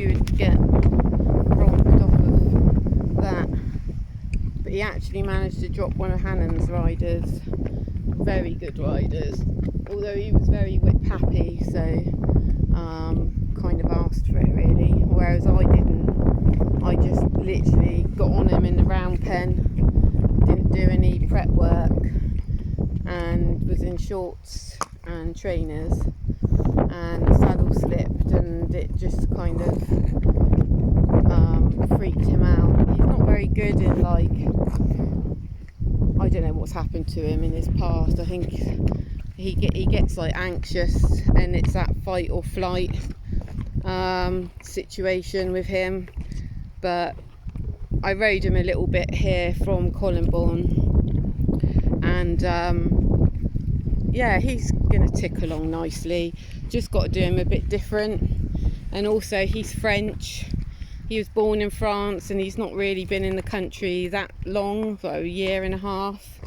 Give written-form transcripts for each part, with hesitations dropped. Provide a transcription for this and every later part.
you would get romped off of that. But he actually managed to drop one of Hannon's riders. Very good riders. Although he was very whip happy, so kind of asked for it really. Whereas I didn't. I just literally got on him in the round pen, didn't do any prep work, and was in shorts and trainers, and the saddle slipped and it just kind of freaked him out. He's not very good in, like, I don't know what's happened to him in his past. I think he gets like anxious, and it's that fight or flight situation with him. But I rode him a little bit here from Collenbourne, and yeah, he's gonna tick along nicely. Just got to do him a bit different. And also he's French. He was born in France, and he's not really been in the country that long, for a year and a half.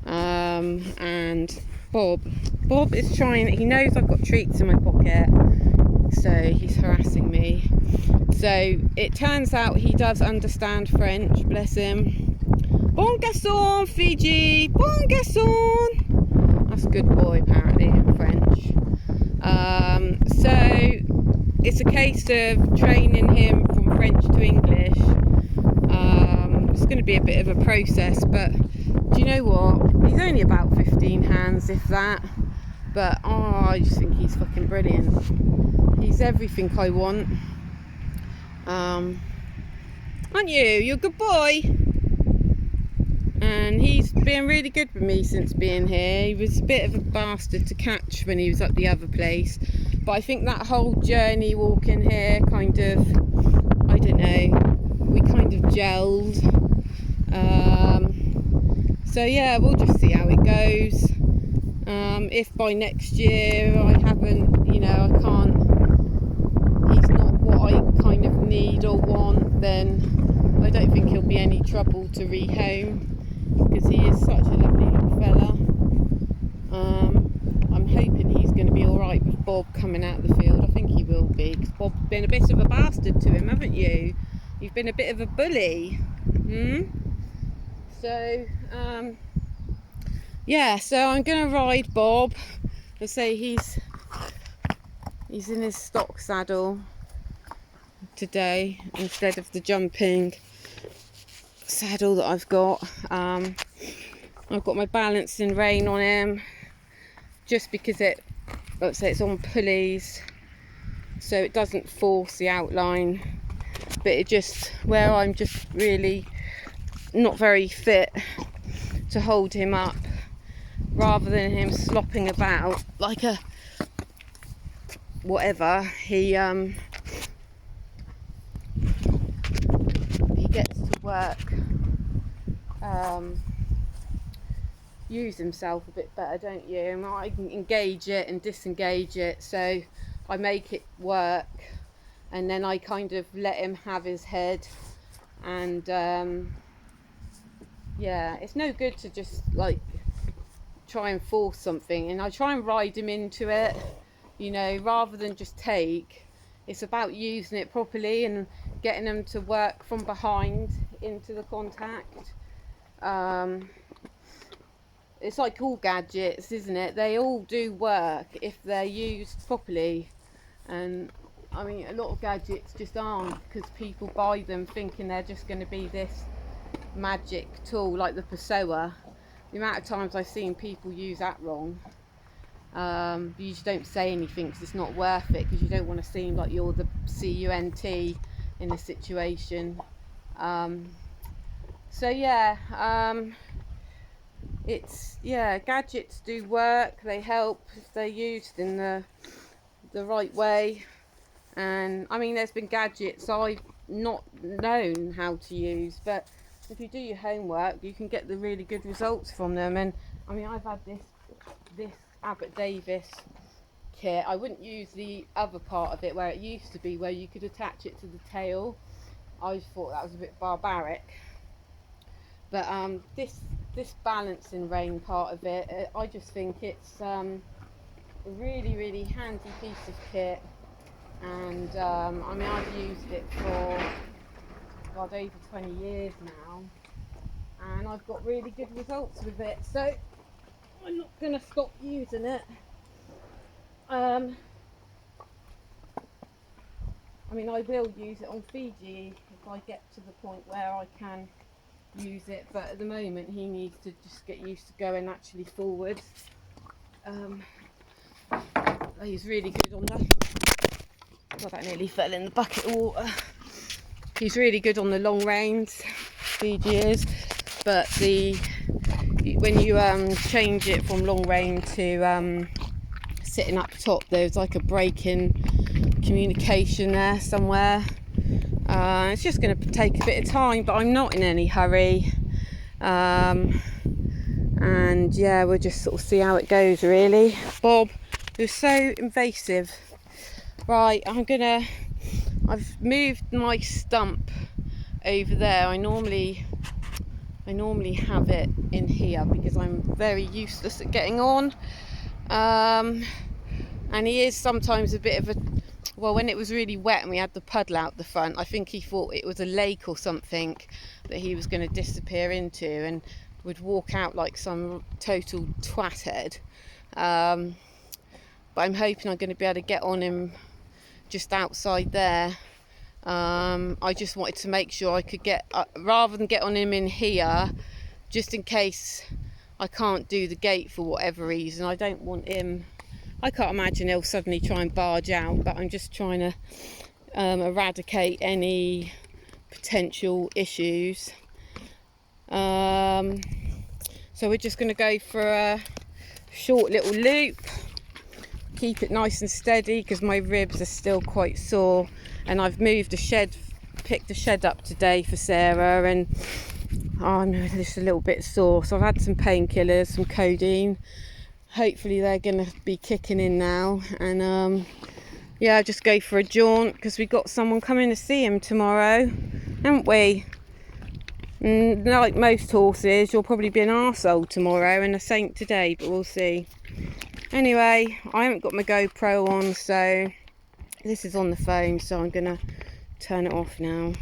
And Bob is trying. He knows I've got treats in my pocket, so he's harassing me. So it turns out he does understand French, bless him. Bon garçon, Fiji, bon garçon. That's a good boy apparently in French. So it's a case of training him from French to English. It's going to be a bit of a process, but do you know what? He's only about 15 hands, if that. But I just think he's fucking brilliant. He's everything I want. Aren't you? You're a good boy. And he's been really good with me since being here. He was a bit of a bastard to catch when he was up the other place, but I think that whole journey walking here kind of, I don't know, we kind of gelled. So yeah, we'll just see how it goes. If by next year I haven't, you know, I can't, he's not what I kind of need or want, then I don't think he'll be any trouble to rehome, because he is such a lovely little fella. I'm hoping he's going to be alright with Bob coming out of the field. I think he will be, because Bob's been a bit of a bastard to him, haven't you? You've been a bit of a bully. So yeah, so I'm going to ride Bob. I say he's in his stock saddle today instead of the jumping saddle that I've got. I've got my balancing rein on him, just because let's say it's on pulleys, so it doesn't force the outline, but it just, where I'm just really not very fit to hold him up, rather than him slopping about like a whatever, he gets to work, use himself a bit better, don't you? And I can engage it and disengage it, so I make it work, and then I kind of let him have his head. And yeah, it's no good to just like try and force something, and I try and ride him into it, you know, rather than just take. It's about using it properly and getting them to work from behind into the contact. It's like all gadgets, isn't it? They all do work if they're used properly. And I mean, a lot of gadgets just aren't, because people buy them thinking they're just going to be this magic tool like the Pessoa. The amount of times I've seen people use that wrong. You just don't say anything because it's not worth it, because you don't want to seem like you're the cunt in the situation. So yeah, gadgets do work. They help if they're used in the right way. And I mean, there's been gadgets I've not known how to use, but if you do your homework, you can get the really good results from them. And I mean, I've had this Abbott Davis kit. I wouldn't use the other part of it where it used to be, where you could attach it to the tail. I thought that was a bit barbaric. But this balancing rein part of it, I just think it's a really, really handy piece of kit. and I mean, I've used it for God, over 20 years now, and I've got really good results with it, so I'm not going to stop using it. I mean, I will use it on Fiji if I get to the point where I can use it, but at the moment he needs to just get used to going actually forward. He's really good on that. God, that nearly fell in the bucket of water. He's really good on the long reins, Fiji is, but when you change it from long rein to sitting up top, there's like a break in communication there somewhere. It's just going to take a bit of time, but I'm not in any hurry. And yeah, we'll just sort of see how it goes really. Bob, you're so invasive. Right, I've moved my stump over there. I normally have it in here because I'm very useless at getting on. And he is sometimes a bit of a, well, when it was really wet and we had the puddle out the front, I think he thought it was a lake or something that he was going to disappear into, and would walk out like some total twat head. But I'm hoping I'm going to be able to get on him just outside there. I just wanted to make sure I could get, rather than get on him in here, just in case I can't do the gate for whatever reason. I don't want him, I can't imagine he'll suddenly try and barge out, but I'm just trying to eradicate any potential issues. So we're just going to go for a short little loop, keep it nice and steady because my ribs are still quite sore, and I've moved a shed, picked a shed up today for Sarah, and I'm just a little bit sore, so I've had some painkillers, some codeine. Hopefully they're going to be kicking in now, and yeah, just go for a jaunt because we've got someone coming to see him tomorrow, haven't we? And like most horses, you'll probably be an arsehole tomorrow and a saint today, but we'll see. Anyway, I haven't got my GoPro on, so this is on the phone, so I'm going to turn it off now.